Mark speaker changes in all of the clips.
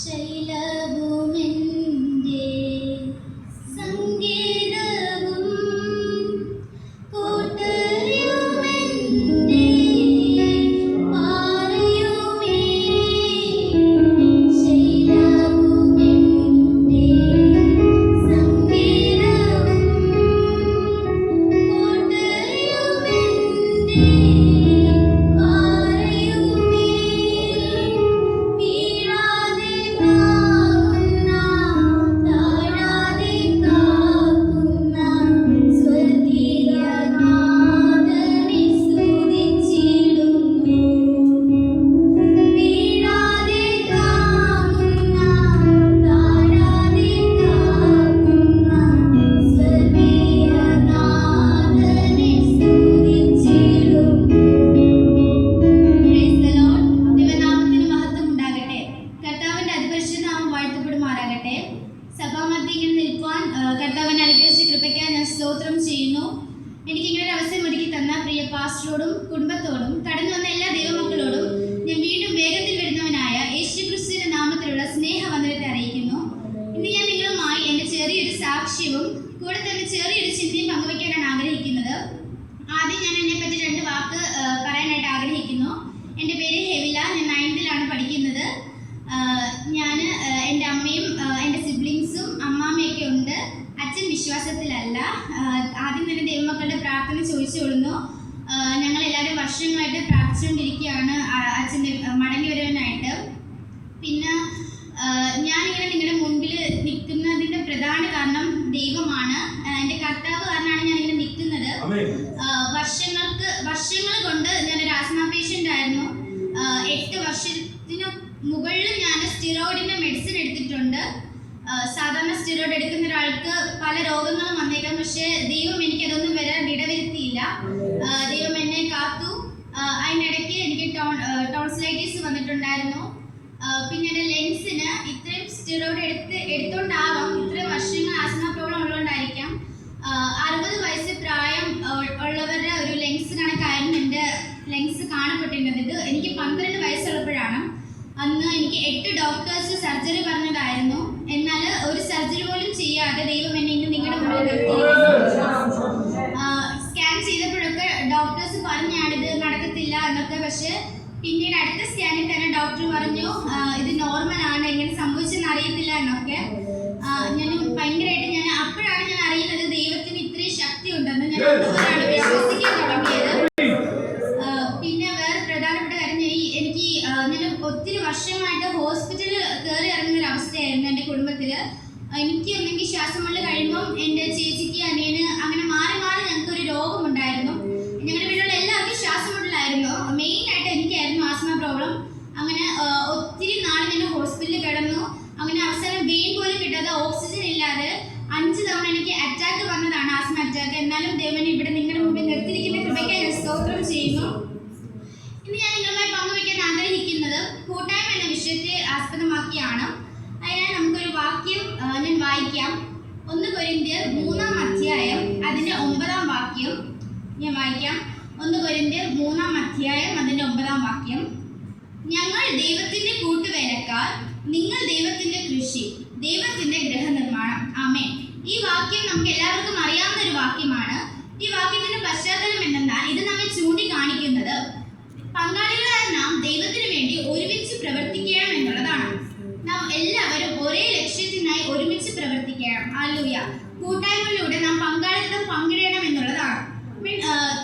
Speaker 1: ശൈലഭൂമിന്റെ സംഗീതവും കൂട്ടറിയുമെന്റെ പാറയുമേ. ശൈലഭൂമിന്റെ സംഗീതവും കൂട്ടറിയുമെന്റെ പാറയുമേ. വീഴാതെ താങ്ങുന്ന താഴാതെ കാക്കുന്ന സ്വർഗീയനാഥനെ സ്തുതിച്ചിടുന്നു. വീഴാതെ താങ്ങുന്ന താഴാതെ കാക്കുന്ന സ്വർഗീയനാഥനെ സ്തുതിച്ചിടുന്നു. Praise the Lord. ദൈവനാമത്തിന് മഹത്വം ഉണ്ടാകട്ടെ. കർത്താവിന്റെ അതിപരിശുദ്ധ നാമം വാഴ്ത്തപ്പെടുമാറാകട്ടെ. സഭാമധ്യേ ഇങ്ങനെ നിൽക്കുവാൻ കർത്താവിനെ അനുഗ്രഹിച്ച കൃപയ്ക്കായി ഞാൻ സ്തോത്രം ചെയ്യുന്നു. എനിക്കിങ്ങനെ ഒരു അവസരം ഒരുക്കി തന്ന പ്രിയ പാസ്റ്ററോടും കുടുംബത്തോടും കടന്നു വന്ന എല്ലാ ദൈവമക്കളോടും ഞാൻ വീണ്ടും വേഗത്തിൽ വരുന്നവനായ യേശുക്രിസ്തുവിന്റെ നാമത്തിലുള്ള സ്നേഹവന്ദനത്തെ അറിയിക്കുന്നു. ഇന്ന് ഞാൻ നിങ്ങളുമായി എൻ്റെ ചെറിയൊരു സാക്ഷ്യവും കൂടെ തന്നെ ചെറിയൊരു ചിന്തയും പങ്കുവയ്ക്കാനാണ് ആഗ്രഹിക്കുന്നത്. ആദ്യം ഞാൻ എന്നെപ്പറ്റി 2 വാക്ക് പറയാനായിട്ട് ആഗ്രഹിക്കുന്നു. എൻ്റെ പേര് ഹെവില. ഞാൻ 9th പഠിക്കുന്നത്. ഞാൻ എൻ്റെ അമ്മയും എൻ്റെ സിബ്ലിങ്സും അമ്മാമ്മയൊക്കെ ഉണ്ട്. അച്ഛൻ വിശ്വാസത്തിലല്ല. ആദ്യം തന്നെ ദൈവമക്കളുടെ പ്രാർത്ഥന ചോദിച്ചുകൊള്ളുന്നു. ഞങ്ങളെല്ലാവരും വർഷങ്ങളായിട്ട് പ്രാർത്ഥിച്ചുകൊണ്ടിരിക്കുകയാണ് അച്ഛൻ്റെ മടങ്ങി വരുവാനായിട്ട്. പിന്നെ ഞാനിങ്ങനെ നിങ്ങളുടെ മുൻപിൽ നിൽക്കുന്നതിൻ്റെ പ്രധാന കാരണം ദൈവമാണ്. എൻ്റെ കർത്താവ് കാരണമാണ് ഞാനിങ്ങനെ നിൽക്കുന്നത്. വർഷങ്ങൾ കൊണ്ട് ഞാനൊരു ആസ്മ പേഷ്യൻ്റ് ആയിരുന്നു. 8 വർഷത്തിന് മുകളിൽ ഞാൻ സ്റ്റിറോയിഡിൻ്റെ മെഡിസിൻ എടുത്തിട്ടുണ്ട്. സാധാരണ സ്റ്റിറോയിഡ് എടുക്കുന്ന ഒരാൾക്ക് പല രോഗങ്ങളും വന്നേക്കാം. പക്ഷേ ദൈവം എനിക്കതൊന്നും വരാൻ ഇടവരുത്തിയില്ല. ദൈവം എന്നെ കാത്തു. അതിനിടയ്ക്ക് എനിക്ക് ടോൺസിലൈറ്റിസ് വന്നിട്ടുണ്ടായിരുന്നു. പിന്നെ എൻ്റെ ലെങ്സിന് ഇത്രയും സ്റ്റിറോയിഡ് എടുത്തോണ്ടാവാം ഇത്രയും വർഷങ്ങൾ ആസ്മ പ്രോബ്ലം ഉള്ളതുകൊണ്ടായിരിക്കാം 60 വയസ്സ് പ്രായം ഉള്ളവരുടെ ഒരു ലെങ്സ് കണക്കായിരുന്നു എൻ്റെ ലെങ്സ് കാണപ്പെട്ടിരുന്നത്. ഇത് എനിക്ക് 12 വയസ്സുള്ളപ്പോഴാണ്. അന്ന് എനിക്ക് 8 ഡോക്ടേഴ്സ് സർജറി പറഞ്ഞതായിരുന്നു. എന്നാൽ ഒരു സർജറി പോലും ചെയ്യാതെ ദൈവം എന്നെ ഇന്ന് നിങ്ങളുടെ മുന്നിൽ നിർത്തിയിരിക്കുന്നു. സ്കാൻ ചെയ്തപ്പോഴൊക്കെ ഡോക്ടേഴ്സ് പറഞ്ഞാണിത് നടക്കത്തില്ല എന്നൊക്കെ. പക്ഷേ പിന്നീട് അടുത്ത സ്കാനിൽ തന്നെ ഡോക്ടർ പറഞ്ഞു ഇത് നോർമലാണ്, എങ്ങനെ സംഭവിച്ചെന്ന് അറിയത്തില്ല എന്നൊക്കെ. ഞാൻ ഭയങ്കരമായിട്ട് അപ്പോഴാണ് ഞാൻ അറിയുന്നത് ദൈവത്തിന് ഇത്രയും ശക്തി ഉണ്ടെന്ന്. ഞാൻ അപ്പോഴാണ് വിശ്വസിക്കാൻ തുടങ്ങിയത്. പിന്നെ വേറെ പ്രധാനപ്പെട്ട കാര്യം, എനിക്ക് ഞാൻ ഒത്തിരി വർഷമായിട്ട് ഹോസ്പിറ്റലിൽ കയറി ഇറങ്ങുന്ന ഒരു അവസ്ഥയായിരുന്നു എൻ്റെ കുടുംബത്തിൽ. എനിക്ക് ഒന്നെങ്കിൽ ശ്വാസം മുട്ടൽ കഴിയുമ്പം എൻ്റെ ചേച്ചിക്ക് അനിയന് അങ്ങനെ മാറി മാറി ഞങ്ങൾക്കൊരു രോഗമുണ്ടായിരുന്നു. ഞങ്ങളുടെ വീട്ടിലുള്ള എല്ലാവർക്കും ശ്വാസം മുട്ടലായിരുന്നു. മെയിനായിട്ട് എനിക്കായിരുന്നു ആസ്മ പ്രോബ്ലം. അങ്ങനെ ഒത്തിരി നാൾ ഞാൻ ഹോസ്പിറ്റലിൽ കിടന്നു. അങ്ങനെ അവസാനം വെയിൻ പോലും കിട്ടാതെ ഓക്സിജൻ ഇല്ലാതെ 5 തവണ എനിക്ക് അറ്റാക്ക് വന്നതാണ്, ആസ്മ അറ്റാക്ക്. എന്നാലും ദൈവനെ ഇവിടെ നിങ്ങളുടെ മുമ്പിൽ നിർത്തിയിരിക്കുന്ന കൃപയ്ക്കായി ഞാൻ സ്തോത്രം ചെയ്യുന്നു. ഇന്ന് ഞാൻ നിങ്ങളുമായി പങ്കുവയ്ക്കാൻ ആഗ്രഹിക്കുന്നത് കൂട്ടായ്മ എന്ന വിഷയത്തെ ആസ്പദമാക്കിയാണ്. അതിനാൽ നമുക്കൊരു വാക്യം ഞാൻ വായിക്കാം. 1 കൊരിന്ത്യർ 3-ാം അധ്യായം അതിൻ്റെ 9-ാം വാക്യം ഞാൻ വായിക്കാം. 1 കൊരിന്ത്യർ 3-ാം അധ്യായം അതിൻ്റെ 9-ാം വാക്യം. ഞങ്ങൾ ദൈവത്തിൻ്റെ കൂട്ടുവേലക്കാർ, നിങ്ങൾ ദൈവത്തിൻ്റെ കൃഷി, ദൈവത്തിൻ്റെ ഗൃഹനിർമ്മാണം. ആമേൻ. ഈ വാക്യം നമുക്ക് എല്ലാവർക്കും അറിയാവുന്ന ഒരു വാക്യമാണ്. ഈ വാക്യത്തിന്റെ പശ്ചാത്തലം എന്തെന്നാൽ ഇത് നമ്മെ ചൂണ്ടിക്കാണിക്കുന്നത് പങ്കാളികളായ നാം ദൈവത്തിന് വേണ്ടി ഒരുമിച്ച് പ്രവർത്തിക്കണം എന്നുള്ളതാണ്. നാം എല്ലാവരും ഒരേ ലക്ഷ്യത്തിനായി ഒരുമിച്ച് പ്രവർത്തിക്കണം. ഹല്ലേലൂയ. കൂട്ടായ്മയിലൂടെ നാം പങ്കാളിത്തം പങ്കിടണം എന്നുള്ളതാണ്.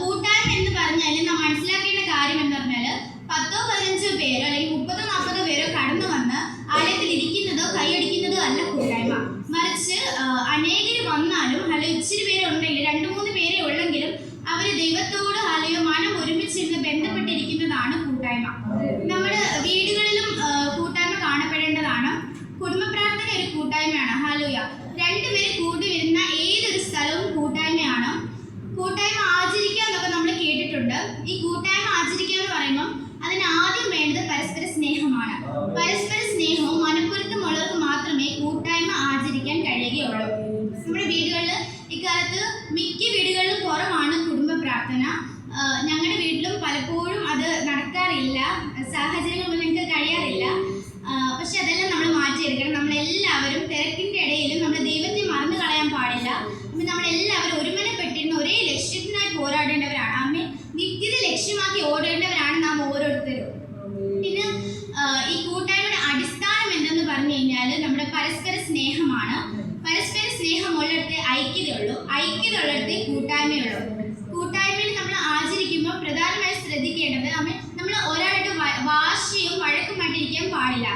Speaker 1: കൂട്ടായ്മ എന്ന് പറഞ്ഞാൽ നാം മനസ്സിലാക്കേണ്ട കാര്യം എന്ന് പറഞ്ഞാൽ 10-15 പേരോ അല്ലെങ്കിൽ 30-40 പേരോ കടന്നു വന്ന് ആലയത്തിൽ ഇരിക്കുന്നതോ കൈയടിക്കുന്നതോ അല്ല കൂട്ടായ്മ. മറിച്ച് അനേകര് വന്നാലും ഇച്ചിരി പേരുണ്ടെങ്കിൽ 2-3 പേരെ ഉള്ളെങ്കിലും അവർ ദൈവത്തോട് മനം ഒരുമിച്ചിരുന്ന് ബന്ധപ്പെട്ടിരിക്കുന്നതാണ് കൂട്ടായ്മ. നമ്മുടെ വീടുകളിലും കൂട്ടായ്മ കാണപ്പെടേണ്ടതാണ്. കുടുംബ പ്രാർത്ഥന ഒരു കൂട്ടായ്മയാണ്. ഹല്ലേലൂയ. 2 പേര് കൂടി വരുന്ന ഏതൊരു സ്ഥലവും കൂട്ടായ്മയാണ്. കൂട്ടായ്മ ആചരിക്കുക എന്നൊക്കെ നമ്മൾ കേട്ടിട്ടുണ്ട്. ഈ കൂട്ടായ്മ ആചരിക്കുക എന്ന് പറയുമ്പോൾ അതിന് ആദ്യം വേണ്ടത് പരസ്പര സ്നേഹമാണ്. പരസ്പര സ്നേഹവും മനപ്പൊരുത്തമുള്ളവർക്ക് മാത്രമേ കൂട്ടായ്മ ആചരിക്കാൻ കഴിയുകയുള്ളൂ. നമ്മുടെ വീടുകളിൽ ഇക്കാലത്ത് മിക്ക വീടുകളിലും കുറവാണ് കുടുംബ പ്രാർത്ഥന. ഞങ്ങളുടെ വീട്ടിലും പലപ്പോഴും അത് നടക്കാറില്ല. ഈ കൂട്ടായ്മയുടെ അടിസ്ഥാനം എന്തെന്ന് പറഞ്ഞു കഴിഞ്ഞാൽ നമ്മുടെ പരസ്പര സ്നേഹമാണ്. പരസ്പര സ്നേഹമുള്ളിടത്തെ ഐക്യതയുള്ളൂ, ഐക്യതയുള്ളിടത്തെ കൂട്ടായ്മയുള്ളൂ. കൂട്ടായ്മയിൽ നമ്മൾ ആചരിക്കുമ്പോൾ പ്രധാനമായി ശ്രദ്ധിക്കേണ്ടത് നമ്മൾ ഒരാളുടെ വാശിയും വഴക്കുമായിട്ടിരിക്കാൻ പാടില്ല.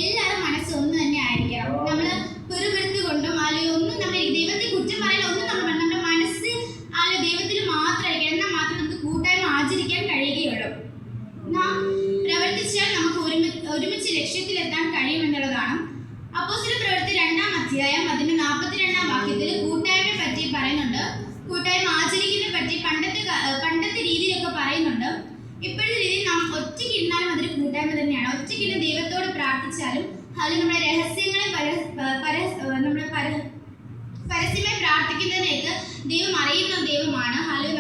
Speaker 1: എല്ലാവരും മനസ്സൊന്നു തന്നെ ആയിരിക്കണം. നമ്മൾ പെറുപെടുത്തുകൊണ്ടും അല്ലെങ്കിൽ ഒന്നും നമ്മൾ ദൈവത്തെ കുറ്റം പറയാൻ ഒന്നും നമ്മുടെ മനസ്സ് ദൈവത്തിൽ മാത്രമായിരിക്കണം. എന്നാൽ മാത്രം നമുക്ക് കൂട്ടായ്മ ആചരിക്കാൻ കഴിയുകയുള്ളൂ. നാം പ്രവർത്തിച്ചാൽ നമുക്ക് ഒരുമിച്ച് ലക്ഷ്യത്തിലെത്താൻ കഴിയുമെന്നുള്ളതാണ്. അപ്പോസ്തല പ്രവൃത്തി 2-ാം അധ്യായം അതിന്റെ 42-ാം വാക്യത്തിൽ കൂട്ടായ്മയെ പറ്റി പറയുന്നുണ്ട്. കൂട്ടായ്മ ആചരിക്കുന്നതിനെ പറ്റി പണ്ടത്തെ രീതിയിലൊക്കെ പറയുന്നുണ്ട്. ഇപ്പോഴത്തെ രീതിയിൽ നാം ഒറ്റയ്ക്ക് ഇരുന്നാലും അതൊരു കൂട്ടായ്മ തന്നെയാണ്. ഒറ്റയ്ക്കിരുന്ന് ദൈവത്തോട് പ്രാർത്ഥിച്ചാലും അതിൽ നമ്മുടെ രഹസ്യങ്ങളെ നമ്മുടെ പരസ്യമായി പ്രാർത്ഥിക്കുന്നതിനേക്ക് ദൈവം അറിയുന്ന ദൈവമാണ്. അല്ലെങ്കിൽ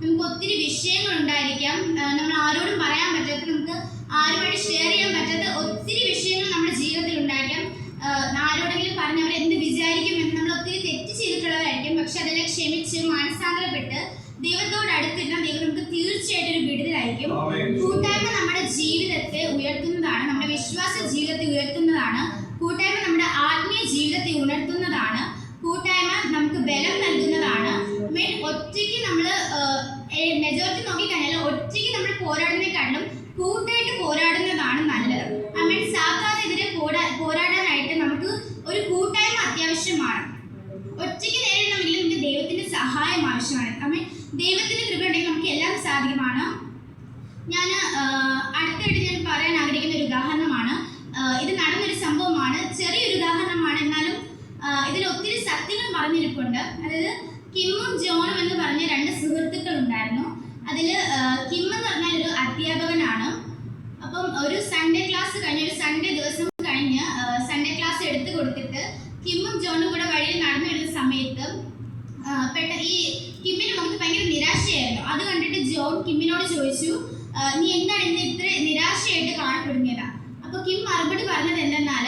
Speaker 1: നമുക്ക് ഒത്തിരി വിഷയങ്ങൾ ഉണ്ടായിരിക്കാം, നമ്മൾ ആരോടും പറയാൻ പറ്റാത്ത, നമുക്ക് ആരുമായിട്ട് ഷെയർ ചെയ്യാൻ പറ്റാത്ത ഒത്തിരി വിഷയങ്ങൾ നമ്മുടെ ജീവിതത്തിൽ ഉണ്ടായിരിക്കാം. ആരോടെങ്കിലും പറഞ്ഞ് അവർ എന്ത് വിചാരിക്കും എന്ന് നമ്മൾ ഒത്തിരി തെറ്റ് ചെയ്തിട്ടുള്ളവരായിരിക്കും. പക്ഷെ അതെല്ലാം ക്ഷമിച്ച് മാനസാന്തരപ്പെട്ട് ദൈവത്തോട് അടുത്തിരുന്ന ദൈവം നമുക്ക് തീർച്ചയായിട്ടും ഒരു വിടുതലായിരിക്കും. കൂട്ടായ്മ നമ്മുടെ ജീവിതത്തെ ഉയർത്തുന്നതാണ്, നമ്മുടെ വിശ്വാസ ജീവിതത്തെ ഉയർത്തുന്നതാണ്. കൂട്ടായ്മ നമ്മുടെ ആത്മീയ ജീവിതത്തെ ഉണർത്തുന്നതാണ്. കൂട്ടായ്മ നമുക്ക് ബലം നൽകുന്നതാണ്. ഒറ്റയ്ക്ക് നമ്മൾ മെജോറിറ്റി നോക്കിക്കഴിഞ്ഞാൽ ഒറ്റയ്ക്ക് നമ്മൾ പോരാടുന്നതിനെക്കാളും കൂട്ടായിട്ട് പോരാടുന്നതാണ് നല്ലത്. സാത്താനെതിരെ പോരാടാനായിട്ട് നമുക്ക് ഒരു കൂട്ടായ്മ അത്യാവശ്യമാണ്. ഒറ്റയ്ക്ക് നേരിടണമെങ്കിൽ നമുക്ക് ദൈവത്തിന്റെ സഹായം ആവശ്യമാണ്. ദൈവത്തിന്റെ കൃപ ഉണ്ടെങ്കിൽ നമുക്ക് എല്ലാം സാധ്യമാണ്. അടുത്തായിട്ട് ഞാൻ പറയാൻ ആഗ്രഹിക്കുന്ന ഒരു ഉദാഹരണമാണ്. ഇത് നടന്നൊരു സംഭവമാണ്, ചെറിയൊരു ഉദാഹരണമാണ്, എന്നാലും ഇതിൽ ഒത്തിരി സത്യങ്ങൾ പറഞ്ഞിരിപ്പുണ്ട്. അതായത് കിമ്മും ജോണും എന്ന് പറഞ്ഞ 2 സുഹൃത്തുക്കൾ ഉണ്ടായിരുന്നു. അതിൽ കിം എന്ന് പറഞ്ഞാൽ ഒരു അധ്യാപകനാണ്. അപ്പം ഒരു സൺഡേ ക്ലാസ് കഴിഞ്ഞ്, ഒരു സൺഡേ ദിവസം കഴിഞ്ഞ് സൺഡേ ക്ലാസ് എടുത്തു കൊടുത്തിട്ട് കിമ്മും ജോണും കൂടെ വഴിയിൽ നടന്നു വരുന്ന സമയത്ത് ഈ കിമ്മിന് നമുക്ക് ഭയങ്കര നിരാശയായിരുന്നു. അത് കണ്ടിട്ട് ജോൺ കിമ്മിനോട് ചോദിച്ചു, നീ എന്താണ് ഇന്ന് ഇത്ര നിരാശയായിട്ട് കാണപ്പെടുന്നത്? അപ്പോൾ കിം മറുപടി പറഞ്ഞത് എന്തെന്നാൽ,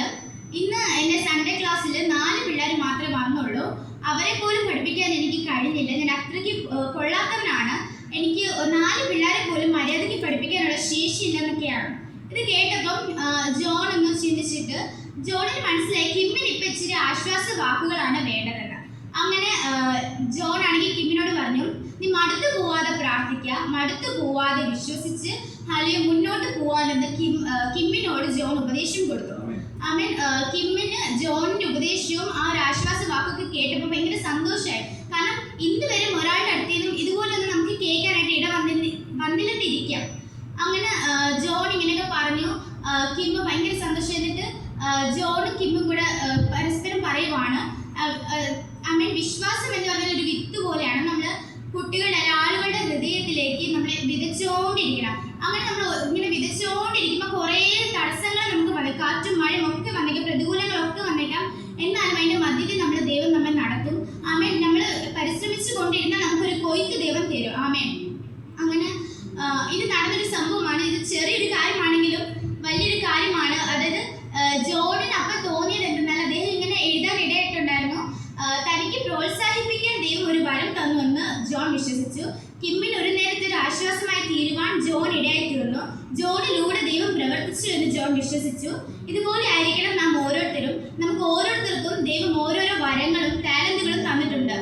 Speaker 1: ഇന്ന് എൻ്റെ സൺഡേ ക്ലാസ്സിൽ 4 പിള്ളേർ മാത്രമേ വന്നുള്ളൂ. അവരെ പോലും പഠിപ്പിക്കാൻ എനിക്ക് കഴിഞ്ഞില്ല. ഞാൻ അത്രയ്ക്ക് കൊള്ളാത്തവനാണ്. എനിക്ക് 4 പിള്ളേരെ പോലും മര്യാദയ്ക്ക് പഠിപ്പിക്കാനുള്ള ശേഷിയില്ലെന്നൊക്കെയാണ്. ഇത് കേട്ടപ്പം ജോൺ ഒന്ന് ചിന്തിച്ചിട്ട് ജോണിന് മനസ്സിലായി കിമ്മിന് ഇപ്പം ഇച്ചിരി ആശ്വാസ വാക്കുകളാണ് വേണ്ടതെന്ന്. അങ്ങനെ ജോൺ ആണെങ്കിൽ കിമ്മിനോട് പറഞ്ഞു, നീ മടുത്തു പോവാതെ പ്രാർത്ഥിക്കുക, മടുത്തു പോവാതെ വിശ്വസിച്ച് അല്ലെങ്കിൽ മുന്നോട്ട് പോവാനെന്ന് കിമ്മിനോട് ജോൺ ഉപദേശം കൊടുത്തു. കിമ്മിന് ജോണിന്റെ ഉപദേശവും ആ ഒരു ആശ്വാസ വാക്കൊക്കെ കേട്ടപ്പോൾ ഭയങ്കര സന്തോഷമായി. കാരണം ഇന്ന് വരെ ഒരാളുടെ അടുത്തേന്നും ഇതുപോലൊന്നും നമുക്ക് കേൾക്കാനായിട്ട് വന്നില്ലെന്നിരിക്കാം. അങ്ങനെ ജോൺ ഇങ്ങനെയൊക്കെ പറഞ്ഞു. കിമ്മ് ഭയങ്കര സന്തോഷം. എന്നിട്ട് ജോണും കിമ്മും കൂടെ പരസ്പരം പറയുവാണ്, വിശ്വാസം എന്ന് പറഞ്ഞാൽ ഒരു വിത്ത് പോലെയാണ്. നമ്മൾ കുട്ടികളുടെ ആളുകളുടെ ഹൃദയത്തിലേക്ക് നമ്മളെ വിതച്ചുകൊണ്ടിരിക്കണം. അങ്ങനെ നമ്മൾ ഇങ്ങനെ വിതച്ചുകൊണ്ടിരിക്കുമ്പോൾ കുറേ തടസ്സങ്ങൾ നമുക്ക് വന്നേക്കാം, കാറ്റും മഴയും ഒക്കെ വന്നേക്കാം, പ്രതികൂലങ്ങളൊക്കെ വന്നേക്കാം. എന്നാലും അതിൻ്റെ മധ്യത്തിൽ ദൈവം നമ്മെ നടത്തും. നമ്മൾ പരിശ്രമിച്ചു കൊണ്ടിരുന്നാൽ നമുക്കൊരു കൊയ്ത്ത് ദൈവം തരും. അങ്ങനെ ഇത് നടന്നൊരു സംഭവമാണ്. ഇത് ചെറിയൊരു കാര്യമാണെങ്കിലും വലിയൊരു കാര്യമാണ്. അതായത് ജോണിന് അപ്പം തോന്നിയത് എന്തെന്നാൽ അദ്ദേഹം ഇങ്ങനെ എഴുതാൻ ഇടയായിട്ടുണ്ടായിരുന്നു. തനിക്ക് പ്രോത്സാഹിപ്പിക്കാൻ ദൈവം ഒരു വരം തന്നുവെന്ന് ജോൺ വിശ്വസിച്ചു. കിമ്മിന് ഒരു നേരത്തെ ഒരു ആശ്വാസമായി തീരുവാൻ ജോൺ ഇടയായി തീർന്നു. ജോണിലൂടെ ദൈവം പ്രവർത്തിച്ചു എന്ന് ജോൺ വിശ്വസിച്ചു. ഇതുപോലെ ആയിരിക്കണം നാം ഓരോരുത്തരും. നമുക്ക് ഓരോരുത്തർക്കും ദൈവം ഓരോരോ വരങ്ങളും ടാലന്റുകളും തന്നിട്ടുണ്ട്.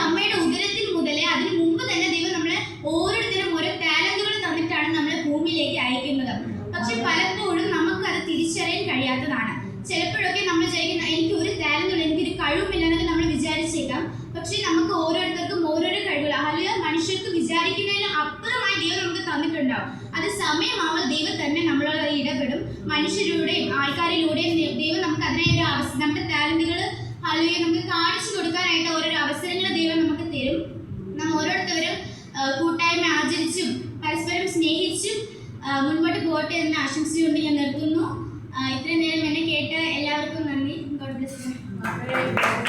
Speaker 1: അമ്മയുടെ ഉദരത്തിൽ മുതലേ അതിന് മുമ്പ് തന്നെ ദൈവം നമ്മളെ ഓരോരുത്തരും ഓരോ ടാലന്റുകൾ തന്നിട്ടാണ് നമ്മളെ ഭൂമിയിലേക്ക് അയക്കുന്നത്. പക്ഷെ പലപ്പോഴും നമുക്കത് തിരിച്ചറിയാൻ കഴിയാത്തതാണ്. ചിലപ്പോഴൊക്കെ നമ്മൾ വിചാരിക്കുന്ന എനിക്ക് ഒരു ടാലന്റുള്ള, എനിക്കൊരു കഴിവുമില്ലെന്നൊക്കെ നമ്മൾ വിചാരിച്ചേക്കാം. പക്ഷെ നമുക്ക് ഓരോരുത്തർക്കും ഓരോരോ കഴിവുകൾ മനുഷ്യർക്ക് വിചാരിക്കുന്നതിന് അപ്പുറമായി ദൈവം നമുക്ക് തന്നിട്ടുണ്ടാവും. അത് സമയമാവുമ്പോൾ ദൈവം തന്നെ നമ്മളോട് ഇടപെടും. മനുഷ്യരിലൂടെയും ആൾക്കാരിലൂടെയും ദൈവം നമുക്ക് അതിനായി നമ്മുടെ ടാലന്റുകൾ നമുക്ക് കാണിച്ചു കൊടുക്കാനായിട്ട് ഓരോരോ അവസരങ്ങൾ ദൈവം നമുക്ക് തരും. നാം ഓരോരുത്തരും കൂട്ടായ്മ ആചരിച്ചും പരസ്പരം സ്നേഹിച്ചും മുൻപോട്ട് പോകട്ടെ എന്ന് ആശംസിച്ചുകൊണ്ട് ഞാൻ നിർത്തുന്നു. ഇത്രയും നേരം എന്നെ കേട്ട എല്ലാവർക്കും നന്ദി. God bless you.